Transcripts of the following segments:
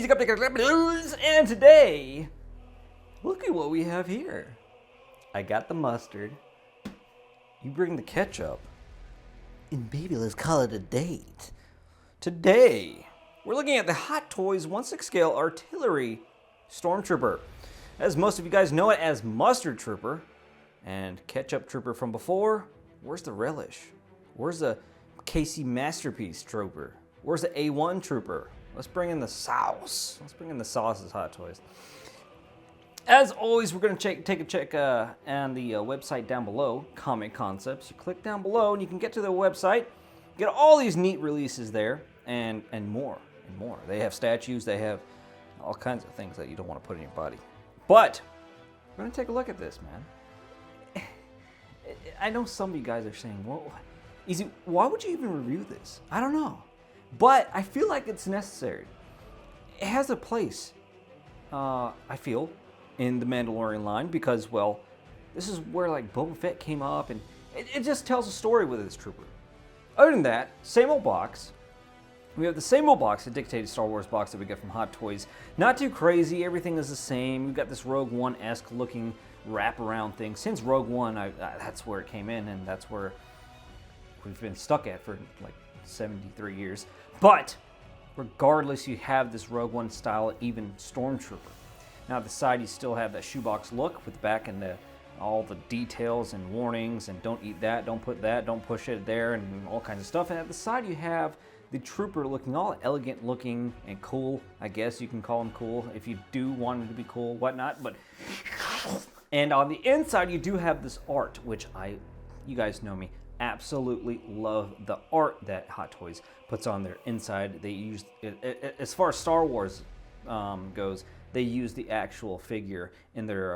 Music Up to Collectibles, and today, look at what we have here. I got the mustard. You bring the ketchup. And baby, let's call it a date. Today, we're looking at the Hot Toys 1/6 scale Artillery Stormtrooper. As most of you guys know it as Mustard Trooper and Ketchup Trooper from before. Where's the relish? Where's the KC Masterpiece Trooper? Where's the A1 Trooper? Let's bring in the sauce. Let's bring in the sauce as Hot Toys. As always, we're going to take a check on the website down below, Comic Concepts. You click down below and you can get to the website, get all these neat releases there, and more, and more. They have statues, they have all kinds of things that you don't want to put in your body. But we're going to take a look at this, man. I know some of you guys are saying, well, Easy, why would you even review this? I don't know. But I feel like it's necessary. It has a place, I feel, in the Mandalorian line because, well, this is where like Boba Fett came up, and it just tells a story with this trooper. Other than that, same old box. We have the same old box, the Dictated Star Wars box that we get from Hot Toys. Not too crazy, everything is the same. We've got this Rogue One-esque looking wraparound thing. Since Rogue One, that's where it came in, and that's where we've been stuck at for like 73 years. But regardless, you have this Rogue One style, even Stormtrooper. Now at the side, you still have that shoebox look with the back and all the details and warnings and don't eat that, don't put that, don't push it there, and all kinds of stuff. And at the side, you have the Trooper looking all elegant looking and cool. I guess you can call him cool if you do want him to be cool, whatnot. But and on the inside, you do have this art, which you guys know me, absolutely love the art that Hot Toys puts on their inside. They use, as far as Star Wars goes, they use the actual figure in their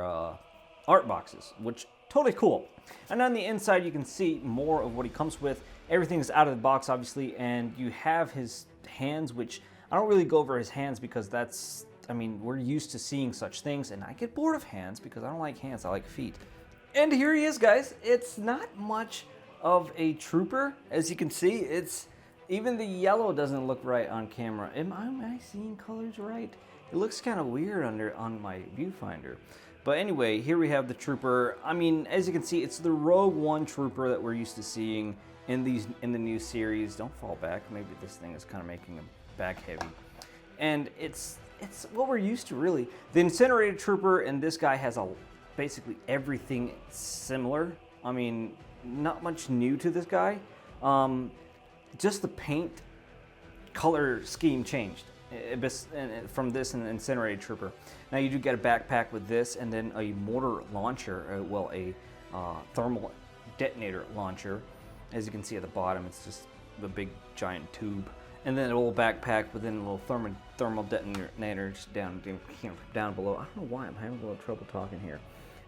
art boxes, which totally cool. And on the inside, you can see more of what he comes with. Everything is out of the box, obviously, and you have his hands, which I don't really go over his hands because that's, I mean, we're used to seeing such things, and I get bored of hands because I don't like hands, I like feet. And here he is, guys. It's not much of a trooper, as you can see. It's even the yellow doesn't look right on camera. Am I seeing colors right? It looks kind of weird on my viewfinder. But anyway, here we have the trooper. I mean, as you can see, it's the Rogue One trooper that we're used to seeing in the new series. Don't fall back. Maybe this thing is kind of making him back heavy. And it's what we're used to, really. The Incinerator Trooper and this guy has basically everything similar. I mean, not much new to this guy. Just the paint color scheme changed from this and Incinerator Trooper. Now you do get a backpack with this and then a mortar launcher, a thermal detonator launcher. As you can see at the bottom, it's just the big giant tube. And then a little backpack with a little thermal detonator just down below. I don't know why I'm having a little trouble talking here.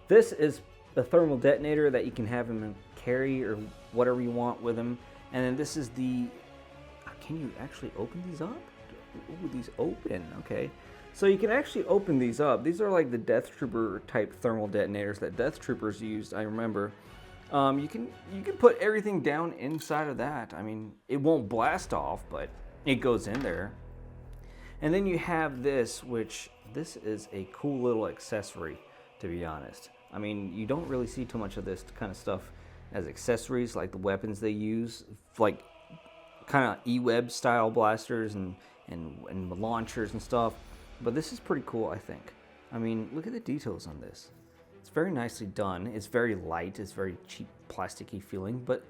This is a thermal detonator that you can have him carry or whatever you want with him. And then this is the, can you actually open these up? Ooh, these open, okay. So you can actually open these up. These are like the Death Trooper type thermal detonators that Death Troopers used, I remember. You can put everything down inside of that. I mean, it won't blast off, but it goes in there. And then you have this, which this is a cool little accessory, to be honest. I mean, you don't really see too much of this kind of stuff as accessories, like the weapons they use, like kind of E-Web style blasters and launchers and stuff. But this is pretty cool, I think. I mean, look at the details on this. It's very nicely done. It's very light. It's very cheap, plasticky feeling, but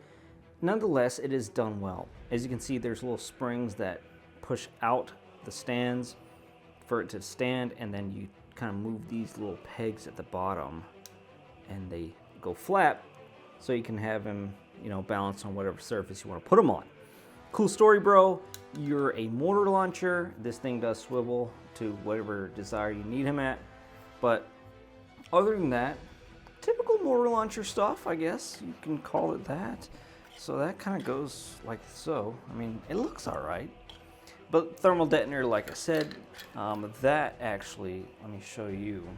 nonetheless, it is done well. As you can see, there's little springs that push out the stands for it to stand, and then you kind of move these little pegs at the bottom, and they go flat, so you can have him, balance on whatever surface you want to put him on. Cool story, bro. You're a mortar launcher. This thing does swivel to whatever desire you need him at. But other than that, typical mortar launcher stuff, I guess. You can call it that. So that kind of goes like so. I mean, it looks all right. But thermal detonator, like I said, that actually, let me show you,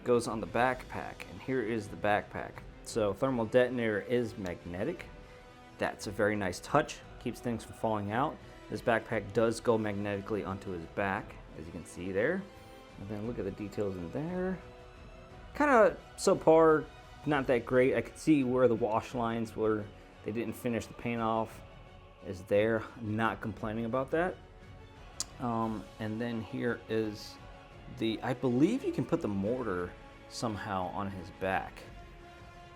goes on the backpack. And here is the backpack. So thermal detonator is magnetic. That's a very nice touch. Keeps things from falling out. This backpack does go magnetically onto his back, as you can see there. And then look at the details in there. Kind of subpar, not that great. I could see where the wash lines were. They didn't finish the paint off. Is there. Not complaining about that. And then here is I believe you can put the mortar somehow on his back.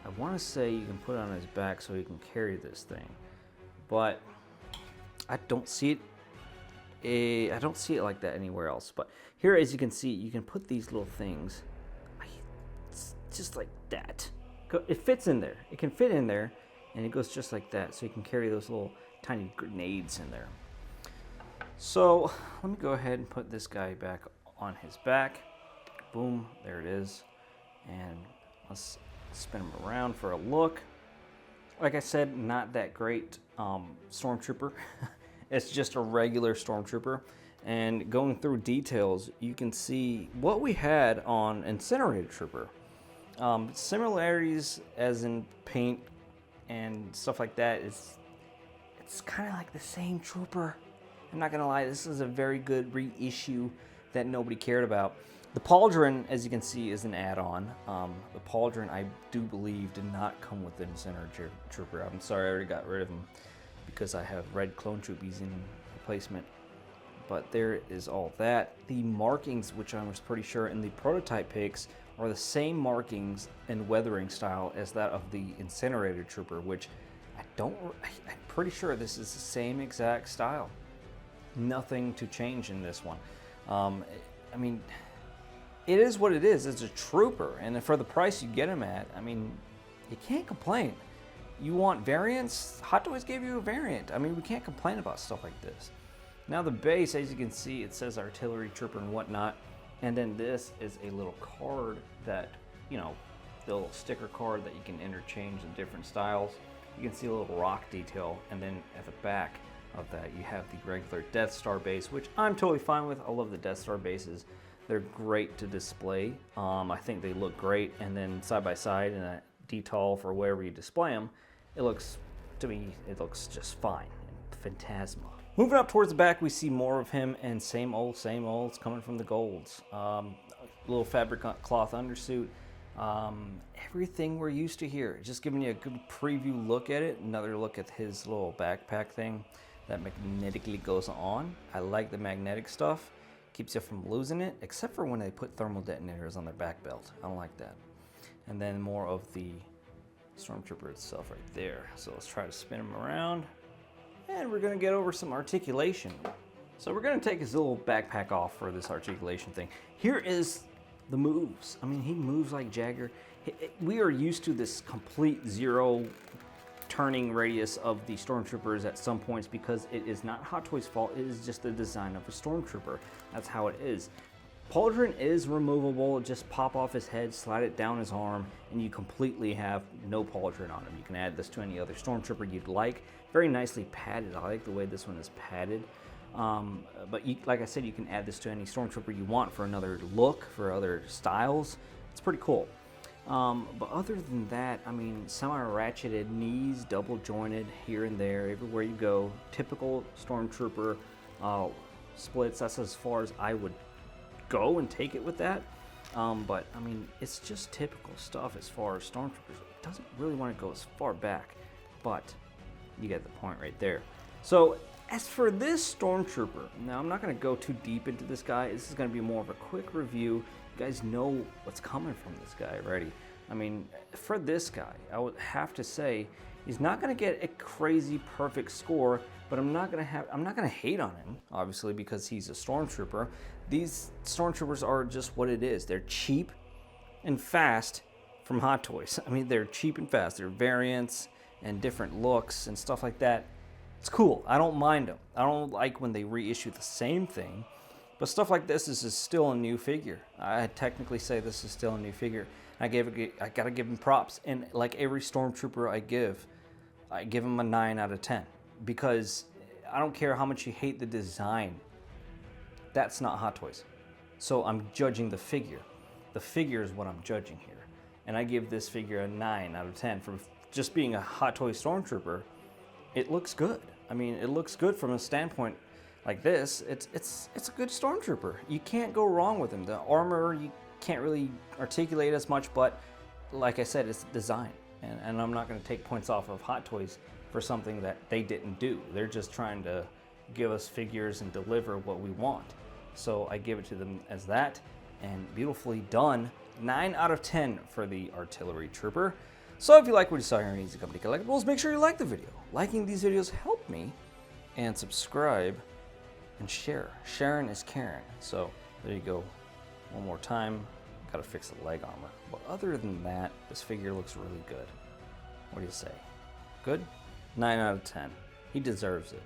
I want to say you can put it on his back so he can carry this thing, but I don't see it. I don't see it like that anywhere else. But here, as you can see, you can put these little things just like that. It fits in there. It can fit in there, and it goes just like that. So you can carry those little tiny grenades in there. So let me go ahead and put this guy back on his back. Boom, there it is. And let's spin him around for a look. Like I said, not that great Stormtrooper. It's just a regular Stormtrooper. And going through details, you can see what we had on Incinerator Trooper. Similarities as in paint and stuff like that. It's kind of like the same trooper. I'm not gonna lie, this is a very good reissue that nobody cared about. The Pauldron, as you can see, is an add-on. The Pauldron, I do believe, did not come with the Incinerator Trooper. I'm sorry, I already got rid of him because I have red clone troopies in replacement. But there is all that. The markings, which I was pretty sure in the prototype pics, are the same markings and weathering style as that of the Incinerator Trooper, which I'm pretty sure this is the same exact style. Nothing to change in this one. I mean, it is what it is. It's a trooper, and for the price you get him at, I mean, you can't complain. You want variants? Hot Toys gave you a variant. I mean, we can't complain about stuff like this. Now the base, as you can see, it says Artillery Trooper and whatnot, and then this is a little card that, you know, the little sticker card that you can interchange in different styles. You can see a little rock detail, and then at the back of that you have the regular Death Star base, which I'm totally fine with. I love the Death Star bases. They're great to display. I think they look great, and then side by side in a detail for wherever you display them, it looks, to me, it looks just fine. Phantasma. Moving up towards the back, we see more of him, and same old, it's coming from the golds. Little fabric cloth undersuit. Everything we're used to here. Just giving you a good preview look at it. Another look at his little backpack thing that magnetically goes on. I like the magnetic stuff. Keeps you from losing it, except for when they put thermal detonators on their back belt. I don't like that. And then more of the Stormtrooper itself right there. So let's try to spin him around. And we're gonna get over some articulation. So we're gonna take his little backpack off for this articulation thing. Here is the moves. I mean, he moves like Jagger. We are used to this complete zero turning radius of the Stormtroopers at some points because it is not Hot Toys' fault. It is just the design of a Stormtrooper. That's how it is. Pauldron is removable. Just pop off his head, slide it down his arm, and you completely have no Pauldron on him. You can add this to any other Stormtrooper you'd like. Very nicely padded. I like the way this one is padded. But like I said, you can add this to any Stormtrooper you want for another look, for other styles. It's pretty cool. But other than that, I mean, semi-ratcheted knees, double jointed here and there, everywhere you go. Typical Stormtrooper splits. That's as far as I would go and take it with that. But I mean, it's just typical stuff as far as Stormtroopers. It doesn't really want to go as far back, but you get the point right there. So as for this Stormtrooper, now I'm not going to go too deep into this guy. This is going to be more of a quick review. You guys know what's coming from this guy already. I mean, for this guy, I would have to say he's not going to get a crazy perfect score, but I'm not going to hate on him, obviously, because he's a Stormtrooper. These Stormtroopers are just what it is. They're cheap and fast from Hot Toys. I mean, they're cheap and fast. They're variants and different looks and stuff like that. It's cool. I don't mind them. I don't like when they reissue the same thing. But stuff like this is still a new figure. I technically say this is still a new figure. I gotta give him props. And like every Stormtrooper I give him a 9 out of 10. Because I don't care how much you hate the design. That's not Hot Toys. So I'm judging the figure. The figure is what I'm judging here. And I give this figure a 9 out of 10. For just being a Hot Toys Stormtrooper, it looks good. I mean, it looks good from a standpoint like this, it's a good Stormtrooper. You can't go wrong with him. The armor, you can't really articulate as much, but like I said, it's design. And I'm not going to take points off of Hot Toys for something that they didn't do. They're just trying to give us figures and deliver what we want. So I give it to them as that, and beautifully done. 9 out of 10 for the Artillery Trooper. So if you like what you saw here on Easy Company Collectibles, make sure you like the video. Liking these videos help me, and subscribe and share. Sharing is caring. So there you go. One more time. Gotta fix the leg armor. But other than that, this figure looks really good. What do you say? Good? 9 out of 10. He deserves it.